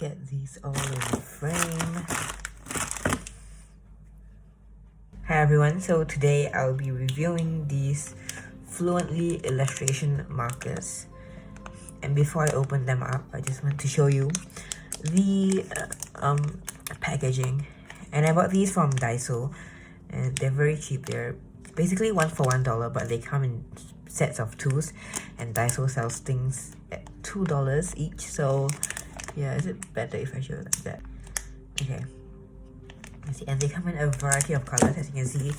get these all in the frame. Hi everyone, so today I'll be reviewing these Fluently illustration markers. And before I open them up, I just want to show you the packaging. And I bought these from Daiso, and they're very cheap. They're basically one for $1, but they come in sets of 2s, and Daiso sells things at $2 each. So yeah, is it better if I show it like that? Okay. See, and they come in a variety of colors, as you can see.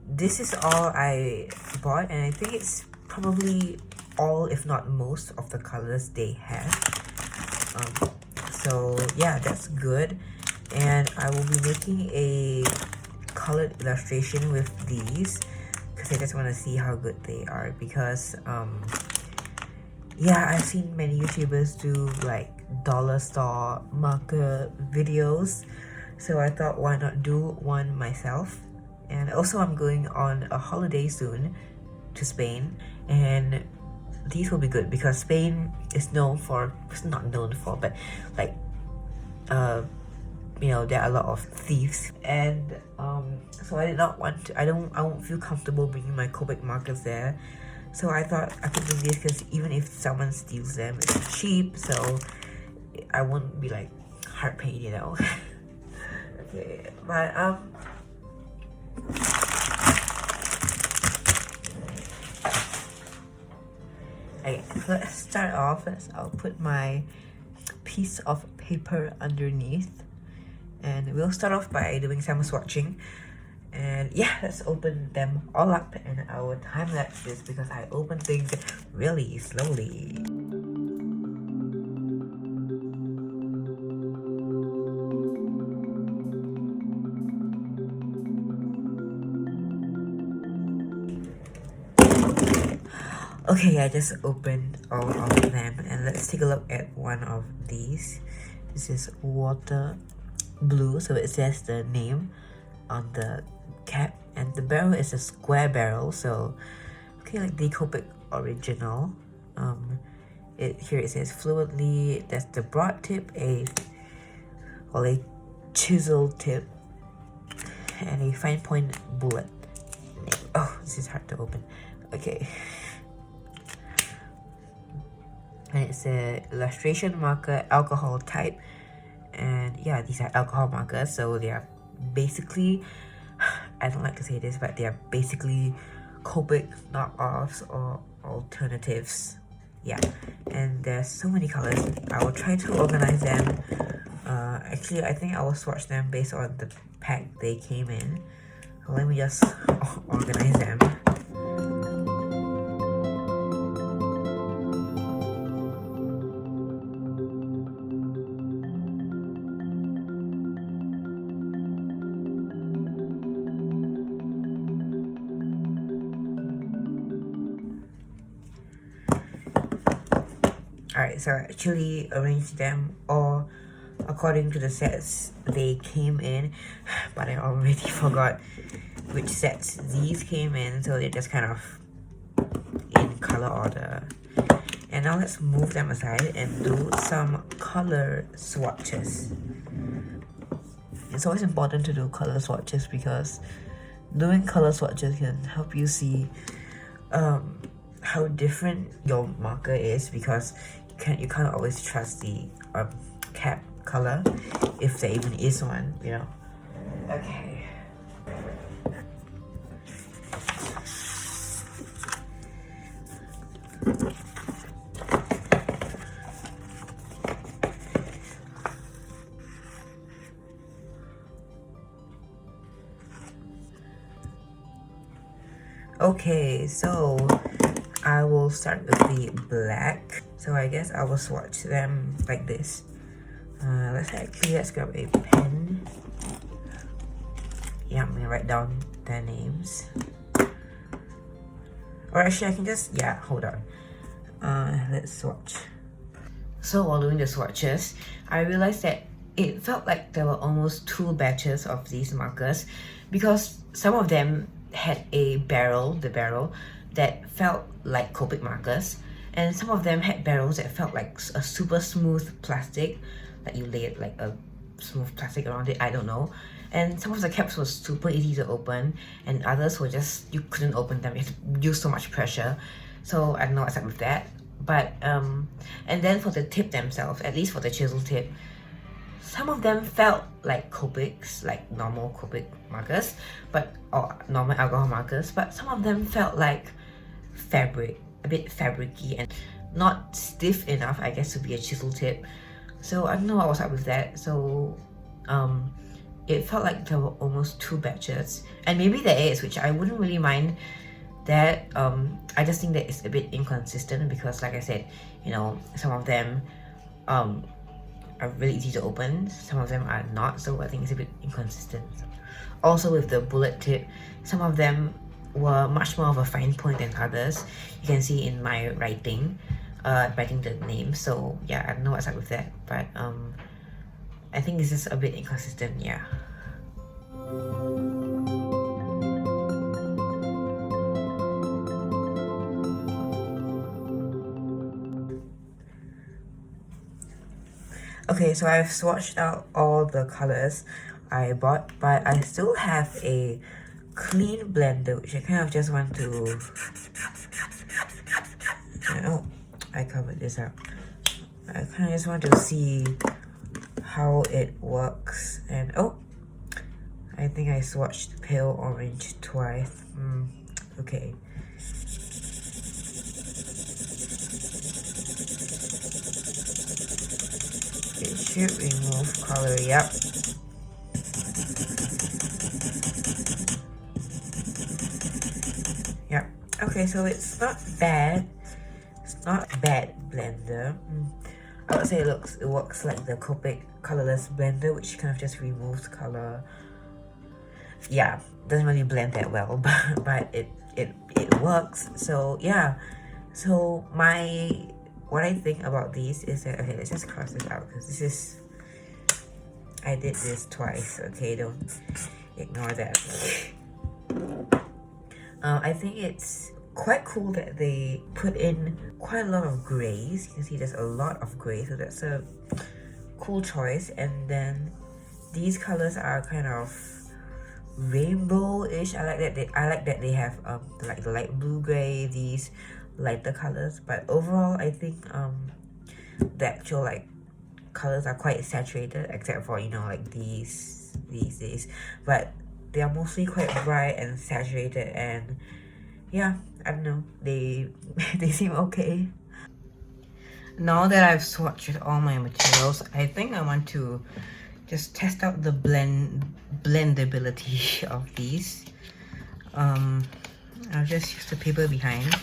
This is all I bought, and I think it's probably all, if not most, of the colors they have. So yeah, that's good. And I will be making a colored illustration with these because I just want to see how good they are. Because yeah, I've seen many YouTubers do like dollar store marker videos, so I thought, why not do one myself? And also, I'm going on a holiday soon to Spain, and these will be good because Spain is known for, it's not known for, but like you know, there are a lot of thieves, and so I did not want to, I won't feel comfortable bringing my Copic markers there. So I thought I could bring these because even if someone steals them, it's cheap, so I won't be like heart pain, you know. Okay, but okay, let's start off. I'll put my piece of paper underneath, and we'll start off by doing some swatching. And yeah, let's open them all up, and I will time-lapse this because I open things really slowly. Okay, I just opened all of them, and let's take a look at one of these. This is water blue, so it says the name on the cap, and the barrel is a square barrel, so okay, like the Copic original. Here it says Fluently. That's the broad tip, a chisel tip, and a fine point bullet. Oh, this is hard to open. Okay. And it's a illustration marker, alcohol type, and yeah, these are alcohol markers, so they are basically, I don't like to say this, but they are basically Copic knockoffs or alternatives. Yeah, and there's so many colors. I will try to organize them. Actually, I think I will swatch them based on the pack they came in. So let me just organize them. Alright, so I actually arranged them all according to the sets they came in, but I already forgot which sets these came in, so they're just kind of in color order. And now let's move them aside and do some color swatches. It's always important to do color swatches because doing color swatches can help you see how different your marker is, because you can't always trust the cap color, if there even is one, you know. Okay. Okay, so I will start with the black. So I guess I will swatch them like this. Let's grab a pen. Yeah, I'm gonna write down their names. Or actually, I can just, yeah, hold on. Let's swatch. So while doing the swatches, I realized that it felt like there were almost 2 batches of these markers, because some of them had a barrel, that felt like Copic markers, and some of them had barrels that felt like a super smooth plastic, like you layered like a smooth plastic around it, I don't know. And some of the caps were super easy to open, and others were just, you couldn't open them, you had to use so much pressure. So I don't know what's up with that. But and then for the tip themselves, at least for the chisel tip, some of them felt like Copics, like normal Copic markers, or normal alcohol markers, but some of them felt like fabric, a bit fabricy and not stiff enough, I guess, to be a chisel tip. So I don't know what was up with that. So it felt like there were almost 2 batches, and maybe there is, which I wouldn't really mind that. I just think that it's a bit inconsistent because, like I said, you know, some of them are really easy to open, some of them are not, so I think it's a bit inconsistent. Also with the bullet tip, some of them were much more of a fine point than others. You can see in my writing the name. So yeah, I don't know what's up with that, but I think this is a bit inconsistent, yeah. Okay, so I've swatched out all the colors I bought, but I still have a clean blender, which I kind of just want to... Oh, I covered this up. I kind of just want to see how it works. And oh, I think I swatched pale orange twice. Okay. It should remove color, yep. Yep. Okay, so it's not bad. It's not a bad blender. I would say it works like the Copic colorless blender, which kind of just removes color. Yeah, doesn't really blend that well, but it works. So yeah. So what I think about these is that, okay, let's just cross this out because this is, I did this twice, okay, don't ignore that. I think it's quite cool that they put in quite a lot of grays. You can see there's a lot of gray, so that's a cool choice. And then these colors are kind of rainbow-ish. I like that they have like the light blue gray, these lighter colors, but overall I think the actual like colors are quite saturated, except for, you know, like these days, but they are mostly quite bright and saturated. And yeah, I don't know, they seem okay. Now that I've swatched all my materials, I think I want to just test out the blendability of these. I'll just use the paper behind,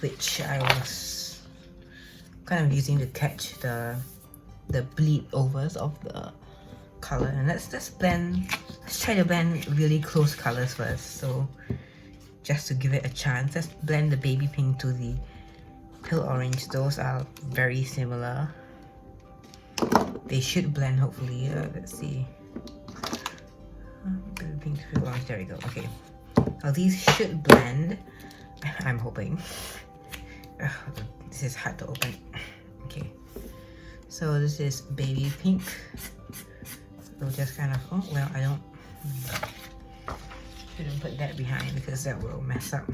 which I was kind of using to catch the bleed overs of the color. And let's try to blend really close colors first. So just to give it a chance, let's blend the baby pink to the pale orange. Those are very similar. They should blend, hopefully. Let's see. Baby pink to pale orange, there we go. Okay, so these should blend, I'm hoping. This is hard to open. Okay, so this is baby pink. So just kind of, oh well, I don't, shouldn't put that behind because that will mess up.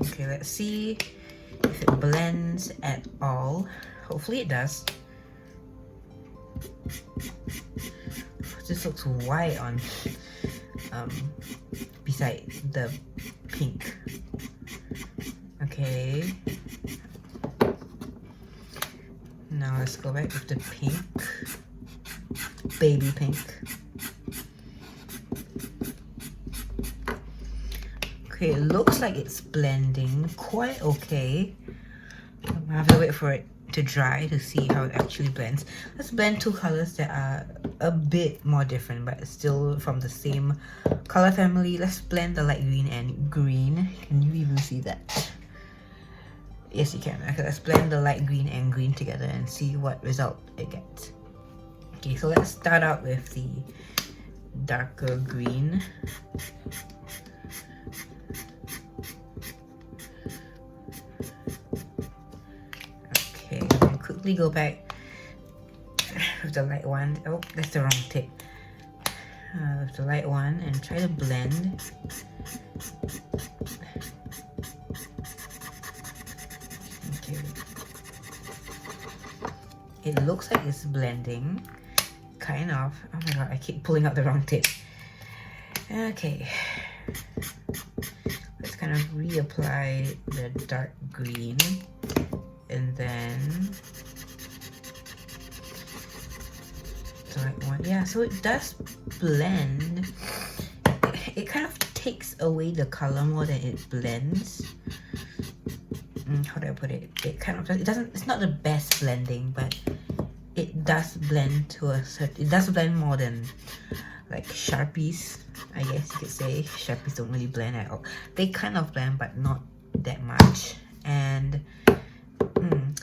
Okay, let's see if it blends at all. Hopefully it does. This looks white on beside the pink. Okay, now let's go back with the pink, baby pink. Okay, it looks like it's blending quite okay. I have to wait for it to dry to see how it actually blends. Let's blend two colors that are a bit more different but still from the same color family. Let's blend the light green and green. Can you even see that? Yes, you can. Okay, let's blend the light green and green together and see what result it gets. Okay, so let's start out with the darker green. quickly go back with the light one. Oh, that's the wrong tip. With the light one and try to blend. Okay. It looks like it's blending, kind of. Oh my god, I keep pulling out the wrong tip. Okay, let's kind of reapply the dark green, and then the light one. Yeah, so it does blend. It kind of takes away the color more than it blends. How do I put it? It kind of it's not the best blending, but it does blend to a certain. It does blend more than like Sharpies, I guess you could say. Sharpies don't really blend at all. They kind of blend, but not that much. And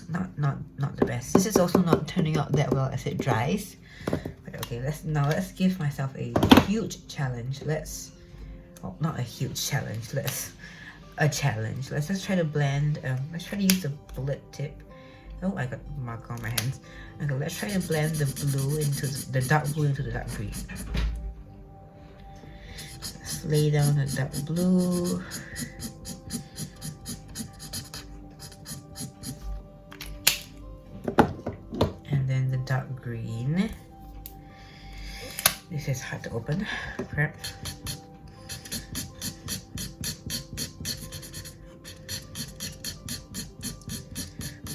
not the best. This is also not turning out that well as it dries. But okay, let's give myself a huge challenge. Not a huge challenge. A challenge. Let's just try to blend. Let's try to use the bullet tip. Oh, I got marker on my hands. Okay, let's try to blend the blue into the dark blue into the dark green. Let's lay down the dark blue. And then the dark green. This is hard to open. Crap.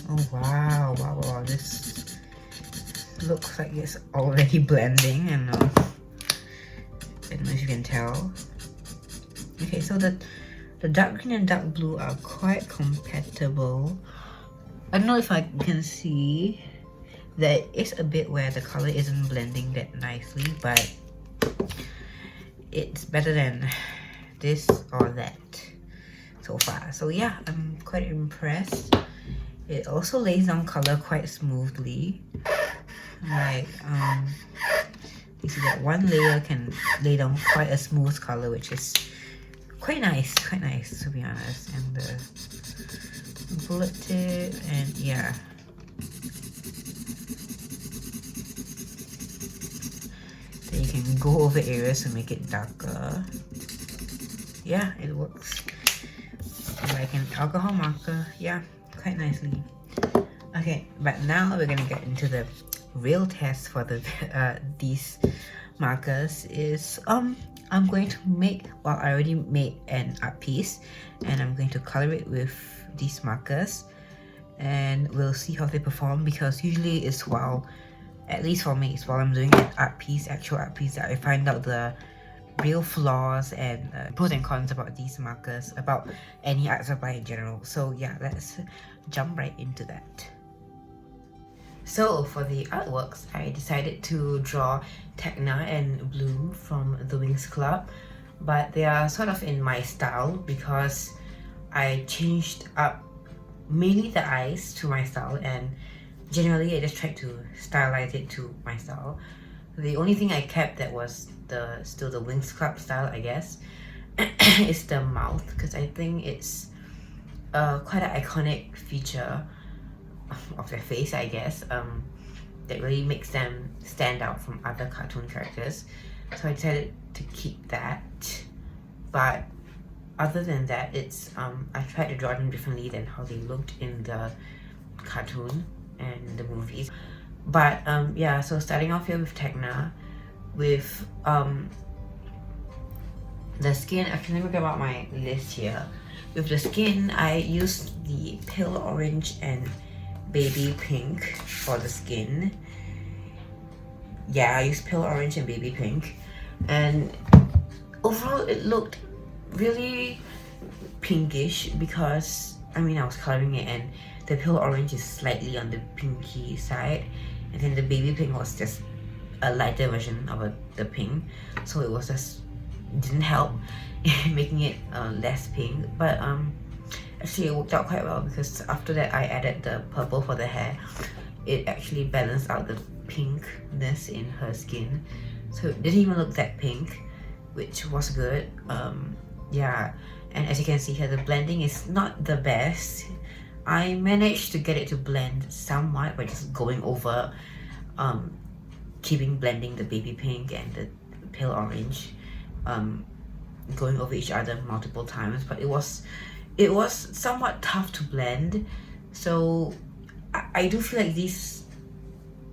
Oh wow, this looks like it's already blending, and I don't know if you can tell. Okay, so the dark green and dark blue are quite compatible. I don't know if I can see that it's a bit where the color isn't blending that nicely, but it's better than this or that so far. So yeah, I'm quite impressed. It also lays down color quite smoothly. Like, you see that one layer can lay down quite a smooth color, which is quite nice to be honest. And the bullet tip, and yeah. Then you can go over areas to make it darker. Yeah, it works. Like an alcohol marker, yeah. Quite nicely. Okay, but now we're gonna get into the real test for the these markers. Is I'm going to make, well, I already made an art piece, and I'm going to color it with these markers, and we'll see how they perform, because usually it's at least for me, it's while I'm doing an actual art piece, that I find out the real flaws and pros and cons about these markers, about any art supply in general. So yeah, let's jump right into that. So for the artworks, I decided to draw Tecna and Bloom from the Wings Club, but they are sort of in my style because I changed up mainly the eyes to my style, and generally I just tried to stylize it to my style. The only thing I kept that was still the Wings Club style, I guess, is the mouth, because I think it's quite an iconic feature of their face, I guess, that really makes them stand out from other cartoon characters. So I decided to keep that. But other than that, it's I tried to draw them differently than how they looked in the cartoon and the movies. But yeah, so starting off here with Tecna, with the skin. Actually, let me grab out my list here. With the skin, I used the pale orange and baby pink for the skin. Yeah, I used pale orange and baby pink, and overall it looked really pinkish, because I mean, I was coloring it and the pale orange is slightly on the pinky side, and then the baby pink was just a lighter version of the pink, so it was just didn't help making it less pink. But actually it worked out quite well, because after that I added the purple for the hair. It actually balanced out the pinkness in her skin, so it didn't even look that pink, which was good. Yeah, and as you can see here, the blending is not the best. I managed to get it to blend somewhat by just going over, keeping blending the baby pink and the pale orange, going over each other multiple times, but it was somewhat tough to blend. So I do feel like these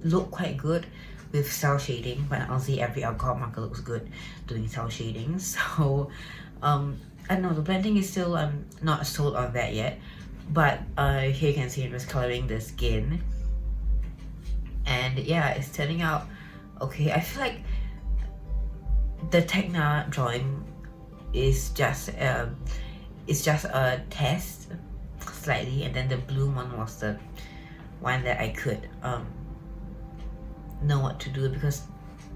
look quite good with cell shading, but honestly every alcohol marker looks good doing cell shading. So I don't know, the blending is still not sold on that yet, but here you can see I'm just coloring the skin, and yeah, it's turning out okay. I feel like the Tecna drawing is just a test slightly, and then the blue one was the one that I could know what to do, because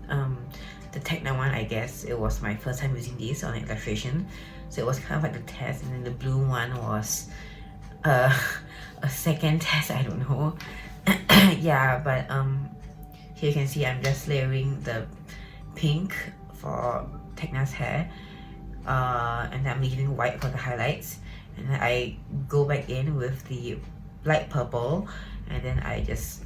the Tecna one, I guess it was my first time using this on illustration, so it was kind of like the test, and then the blue one was a second test, I don't know. Yeah, but here you can see I'm just layering the pink for Tecna's hair, and then I'm leaving white for the highlights, and then I go back in with the light purple, and then I just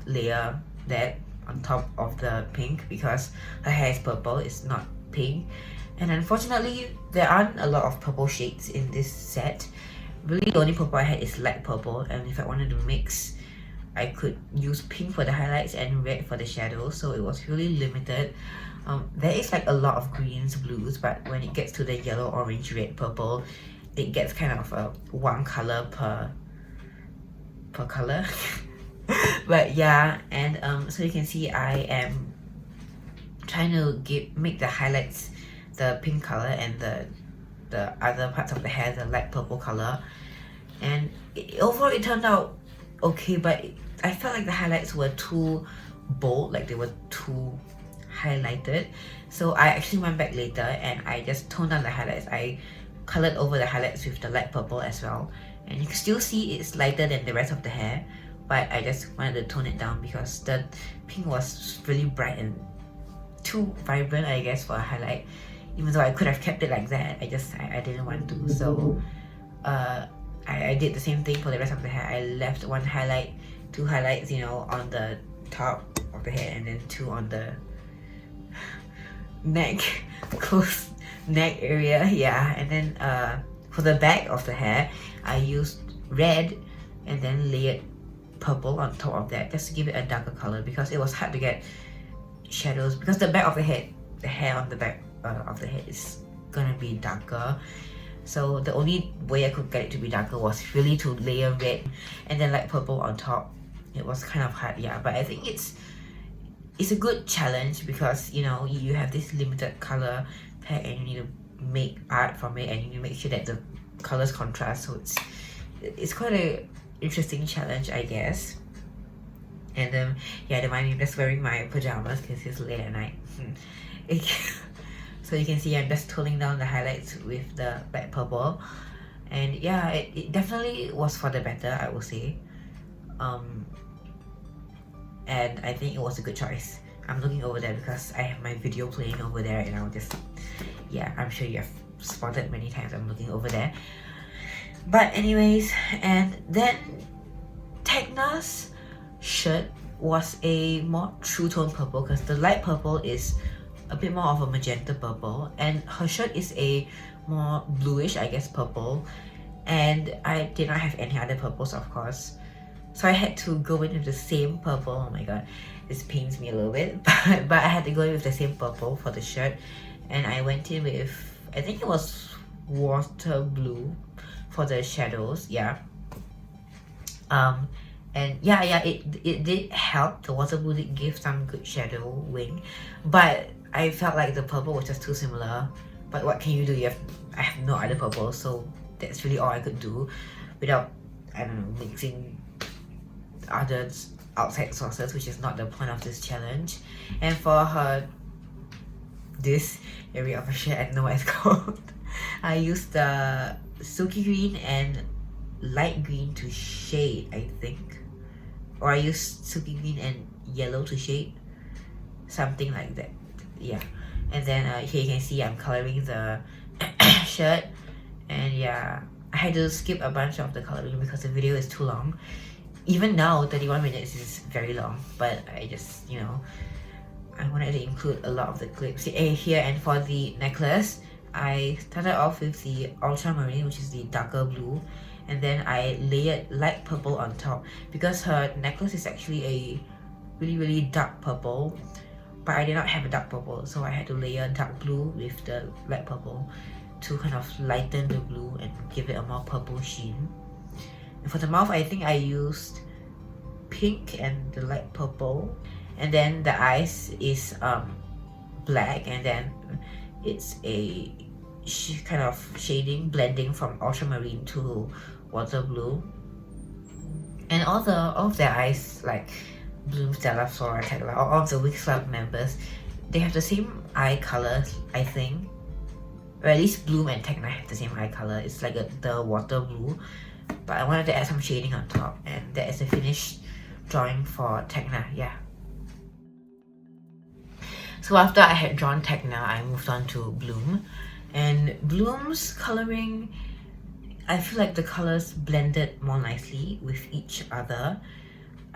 layer that on top of the pink because her hair is purple, it's not pink. And unfortunately there aren't a lot of purple shades in this set. Really the only purple I had is light purple, and if I wanted to mix I could use pink for the highlights and red for the shadows, so it was really limited. There is like a lot of greens, blues, but when it gets to the yellow, orange, red, purple, it gets kind of one color per color. But yeah, and so you can see I am trying to make the highlights the pink color and the other parts of the hair the light purple color, and overall it turned out okay, but I felt like the highlights were too bold, like they were too highlighted. So I actually went back later and I just toned down the highlights. I colored over the highlights with the light purple as well, and you can still see it's lighter than the rest of the hair, but I just wanted to tone it down because the pink was really bright and too vibrant, I guess, for a highlight. Even though I could have kept it like that, I didn't want to. So I did the same thing for the rest of the hair. I left one highlight, two highlights, you know, on the top of the hair, and then two on the neck, close neck area, yeah. And then for the back of the hair, I used red and then layered purple on top of that just to give it a darker color, because it was hard to get shadows, because the back of the head, the hair on the back of the head is gonna be darker. So the only way I could get it to be darker was really to layer red and then light purple on top. It was kind of hard, yeah, but I think it's a good challenge because, you know, you have this limited color pack and you need to make art from it, and you need to make sure that the colors contrast. So it's quite a interesting challenge, I guess. And yeah, the mind, I'm just wearing my pajamas because it's late at night. So you can see I'm just toning down the highlights with the light purple, and yeah, it definitely was for the better, I would say. And I think it was a good choice. I'm looking over there because I have my video playing over there, and I'll just, yeah, I'm sure you have spotted many times I'm looking over there. But anyways, and then Tecna's shirt was a more true tone purple, because the light purple is a bit more of a magenta purple, and her shirt is a more bluish, I guess, purple, and I did not have any other purples, of course, so I had to go in with the same purple. Oh my god, this pains me a little bit, but I had to go in with the same purple for the shirt, and I went in with, I think it was water blue for the shadows, yeah. And yeah, it did help. The water blue did give some good shadowing, but I felt like the purple was just too similar. But what can you do? I have no other purple, so that's really all I could do without, I don't know, mixing other outside sources, which is not the point of this challenge. And for this area of a shirt, I don't know what it's called, I used the silky green and light green to shade, I think, or I used silky green and yellow to shade, something like that, yeah. And then here you can see I'm coloring the shirt, and yeah, I had to skip a bunch of the coloring because the video is too long. Even now, 31 minutes is very long, but I just, you know, I wanted to include a lot of the clips here. And for the necklace, I started off with the ultramarine, which is the darker blue, and then I layered light purple on top because her necklace is actually a really dark purple, but I did not have a dark purple, so I had to layer dark blue with the light purple to kind of lighten the blue and give it a more purple sheen. And for the mouth, I think I used pink and the light purple, and then the eyes is black, and then it's a kind of shading blending from ultramarine to water blue. And all of their eyes, like Bloom, Stella, Flora, Tekla, all of the Wix Club members, they have the same eye color, I think. Or at least Bloom and Tekla have the same eye color. It's like the water blue, but I wanted to add some shading on top, and that is the finished drawing for Tekla. Yeah. So after I had drawn Tekla, I moved on to Bloom, and Bloom's coloring, I feel like the colors blended more nicely with each other.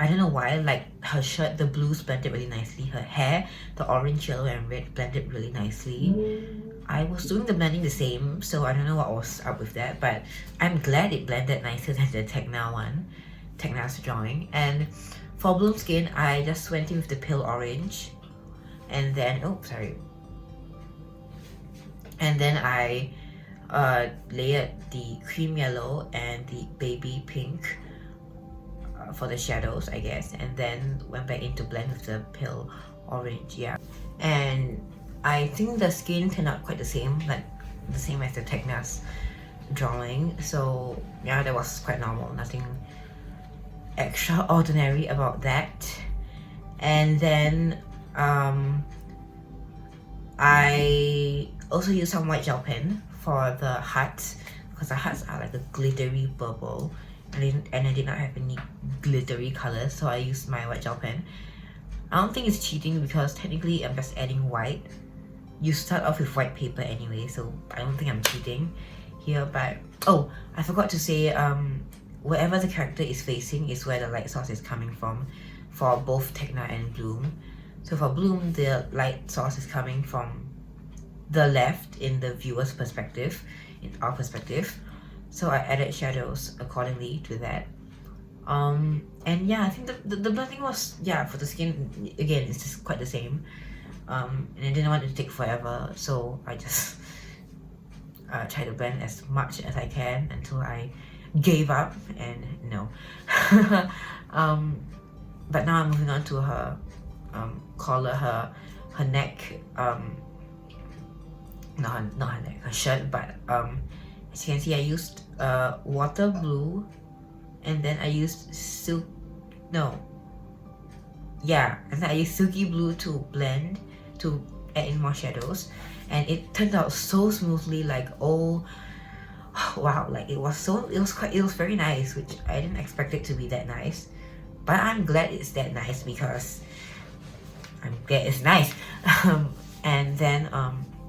I don't know why, like her shirt, the blues blended really nicely. Her hair, the orange, yellow, and red blended really nicely. I was doing the blending the same, so I don't know what was up with that, but I'm glad it blended nicer than the Tekla one, Tekla's drawing. And for Bloom skin, I just went in with the pale orange, and then, and then I layered the cream yellow and the baby pink for the shadows, I guess, and then went back in to blend with the pale orange. Yeah, and I think the skin turned out quite the same, like the same as the Tekla's drawing. So yeah, that was quite normal, nothing extraordinary about that. And then I also used some white gel pen for the hearts, because the hearts are like a glittery purple, and I did not have any glittery colors, so I used my white gel pen. I don't think it's cheating because technically I'm just adding white. You start off with white paper anyway, so I don't think I'm cheating here. But oh, I forgot to say, wherever the character is facing is where the light source is coming from for both Tekla and Bloom. So for Bloom, the light source is coming from the left in the viewer's perspective, in our perspective. So I added shadows accordingly to that. And yeah, I think the blending was, yeah, for the skin, again, it's just quite the same. And I didn't want it to take forever, so I just try to blend as much as I can until I gave up, and no. But now I'm moving on to her collar, her neck, not her neck, her shirt. But as you can see, I used water blue, and then I used and then I used silky blue to blend, to add in more shadows, and it turned out so smoothly. Like, oh wow, like it was very nice, which I didn't expect it to be that nice, but I'm glad it's that nice because I'm glad it's nice. And then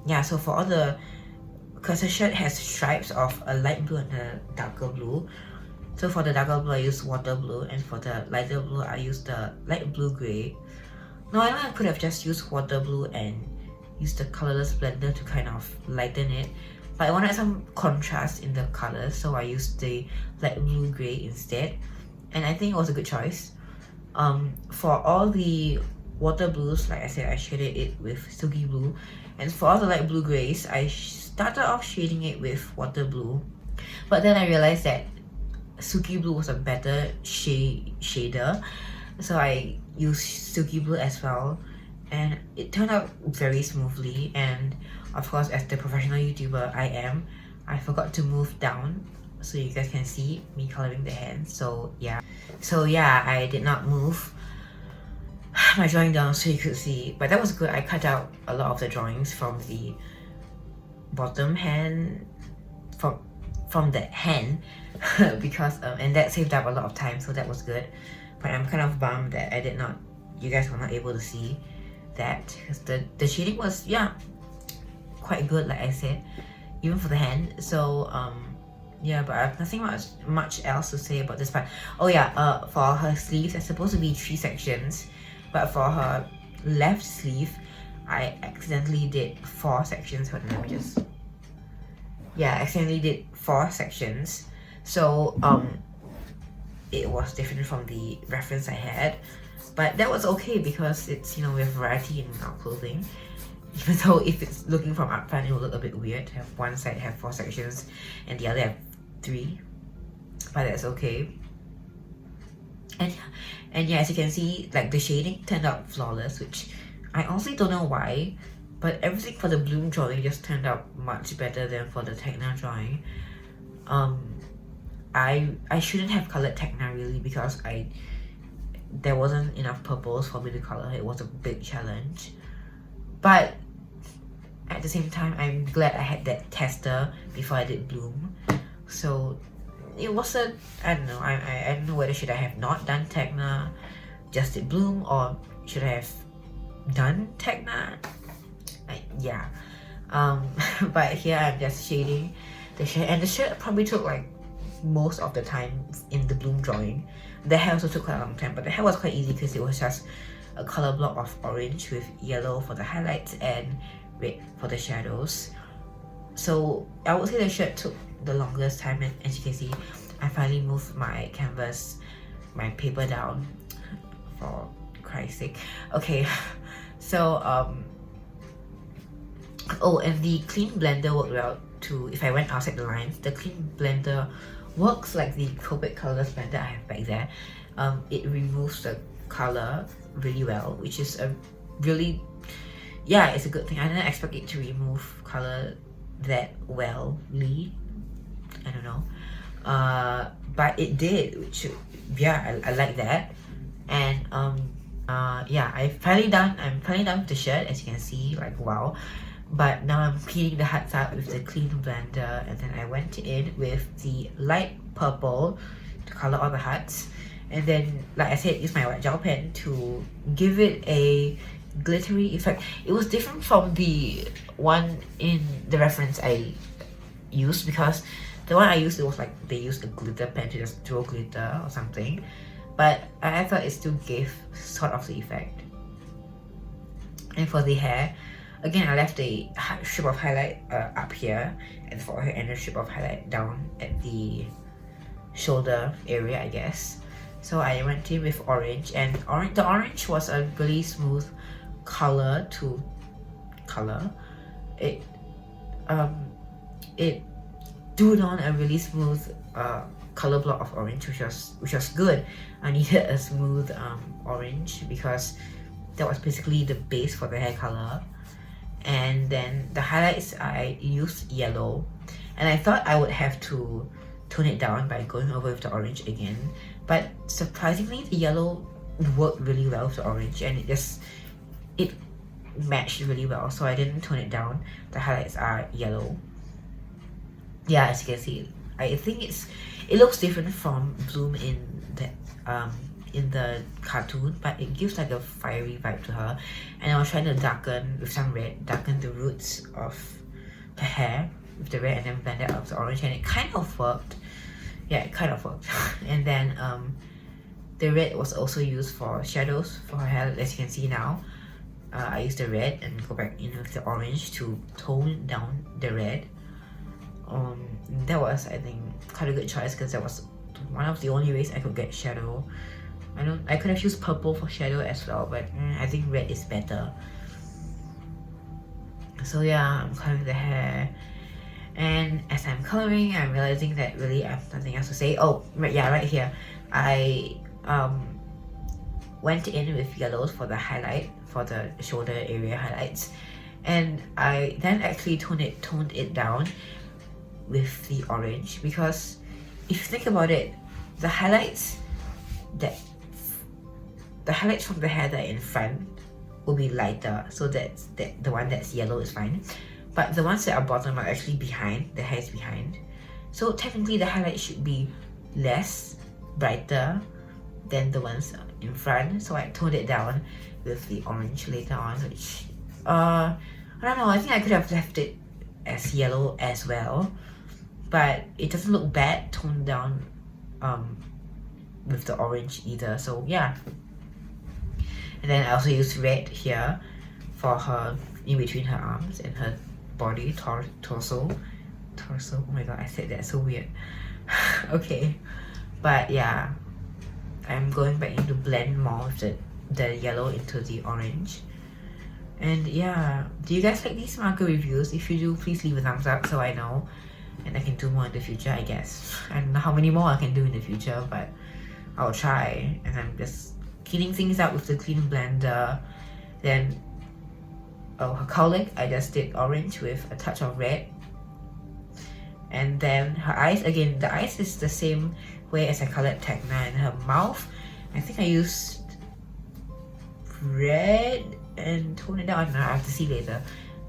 yeah, so for all the, because the shirt has stripes of a light blue and a darker blue, so for the darker blue I used water blue, and for the lighter blue I used the light blue gray. Now I know I could have just used water blue and used the colorless blender to kind of lighten it, but I wanted some contrast in the colors, so I used the light blue gray instead, and I think it was a good choice. For all the water blues, like I said, I shaded it with silky blue, and for all the light blue grays, I started off shading it with water blue, but then I realized that silky blue was a better shader, so I used silky blue as well, and it turned out very smoothly. And of course, as the professional YouTuber I am, I forgot to move down so you guys can see me coloring the hands. So yeah, I did not move my drawing down so you could see, but that was good. I cut out a lot of the drawings from the bottom hand, from the hand because and that saved up a lot of time, so that was good. But I'm kind of bummed that you guys were not able to see that, because the shading was, yeah, quite good, like I said, even for the hand. So yeah, but I have nothing much else to say about this part. Oh yeah, for her sleeves, there's supposed to be 3 sections, but for her left sleeve, I accidentally did 4 sections. Hold on, let me just... Yeah, I accidentally did 4 sections. So, it was different from the reference I had. But that was okay because it's, you know, we have variety in our clothing. Even though if it's looking from up front, it will look a bit weird to have one side have 4 sections and the other have 3. But that's okay. And yeah, as you can see, like the shading turned out flawless, which I honestly don't know why. But everything for the bloom drawing just turned out much better than for the Tecna drawing. I shouldn't have colored Tecna really because there wasn't enough purples for me to color. It was a big challenge. But at the same time, I'm glad I had that tester before I did bloom. So it was I don't know, I don't know whether should I have not done Tecna, just did bloom, or should I have done Tecna? Yeah. But here I'm just shading the shirt, and the shirt probably took like most of the time in the bloom drawing. The hair also took quite a long time, but the hair was quite easy because it was just a color block of orange with yellow for the highlights and red for the shadows. So I would say the shirt took the longest time, and as you can see, I finally moved my canvas, my paper down, for Christ's sake. Okay, so oh, and the clean blender worked well too. If I went outside the lines, the clean blender works like the Copic colorless blender I have back there. It removes the color really well, which is a really, yeah, it's a good thing. I didn't expect it to remove color that well-ly. I don't know, but it did, which, yeah, I like that. And yeah, I'm finally done with the shirt, as you can see, like wow. But now I'm cleaning the huts out with the clean blender, and then I went in with the light purple to color all the huts, and then, like I said, use my white gel pen to give it a glittery effect. It was different from the one in the reference I used, because the one I used, it was like they used a glitter pen to just throw glitter or something, but I thought it still gave sort of the effect. And for the hair, again, I left a strip of highlight up here and for her, and a strip of highlight down at the shoulder area, I guess. So I went in with orange, and the orange was a really smooth color to color. It drew on a really smooth color block of orange, which was good. I needed a smooth orange because that was basically the base for the hair color. And then the highlights, I used yellow, and I thought I would have to tone it down by going over with the orange again, but surprisingly the yellow worked really well with the orange, and it matched really well, so I didn't tone it down. The highlights are yellow. Yeah, as you can see, I think it looks different from Bloom in the cartoon, but it gives like a fiery vibe to her. And I was trying to darken with some red, darken the roots of the hair with the red, and then blend it out with the orange, and it kind of worked. Yeah, it kind of worked. And then the red was also used for shadows for her hair, as you can see now. I used the red and go back in with the orange to tone down the red. That was, I think, quite a good choice because that was one of the only ways I could get shadow. I could have used purple for shadow as well, but I think red is better. So yeah, I'm coloring the hair, and as I'm coloring, I'm realizing that really I have nothing else to say. Oh, right here, I went in with yellows for the highlight, for the shoulder area highlights, and I then actually toned it down with the orange, because if you think about it, the highlights from the hair that are in front will be lighter, so that the one that's yellow is fine, but the ones that are bottom are actually behind, the hair is behind, so technically the highlight should be less brighter than the ones in front. So I toned it down with the orange later on, which I don't know, I think I could have left it as yellow as well, but it doesn't look bad toned down with the orange either. So yeah. And then I also used red here for her, in between her arms and her body, torso. Oh my god, I said that so weird. Okay, but yeah, I'm going back into blend more of the yellow into the orange. And yeah, do you guys like these marker reviews? If you do, please leave a thumbs up so I know, and I can do more in the future, I guess. I don't know how many more I can do in the future, but I'll try. And I'm just cleaning things out with the clean blender. Then her cowlick, I just did orange with a touch of red. And then her eyes, again, the eyes is the same way as I colored Tecna. And her mouth, I think I used red and toned it down. I don't know, I have to see later.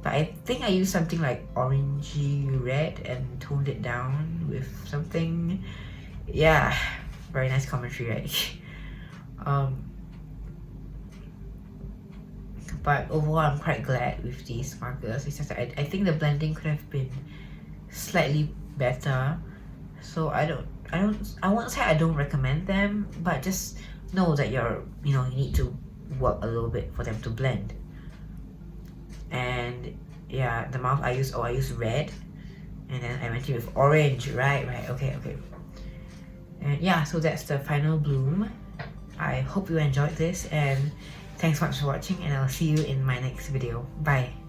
But I think I used something like orangey red and toned it down with something. Yeah, very nice commentary, right? But overall, I'm quite glad with these markers. It's just I think the blending could have been slightly better. So I won't say I don't recommend them, but just know that you need to work a little bit for them to blend. And yeah, the mouth I used red, and then I went in with orange. Right, okay. And yeah, so that's the final bloom. I hope you enjoyed this, and thanks so much for watching, and I'll see you in my next video. Bye.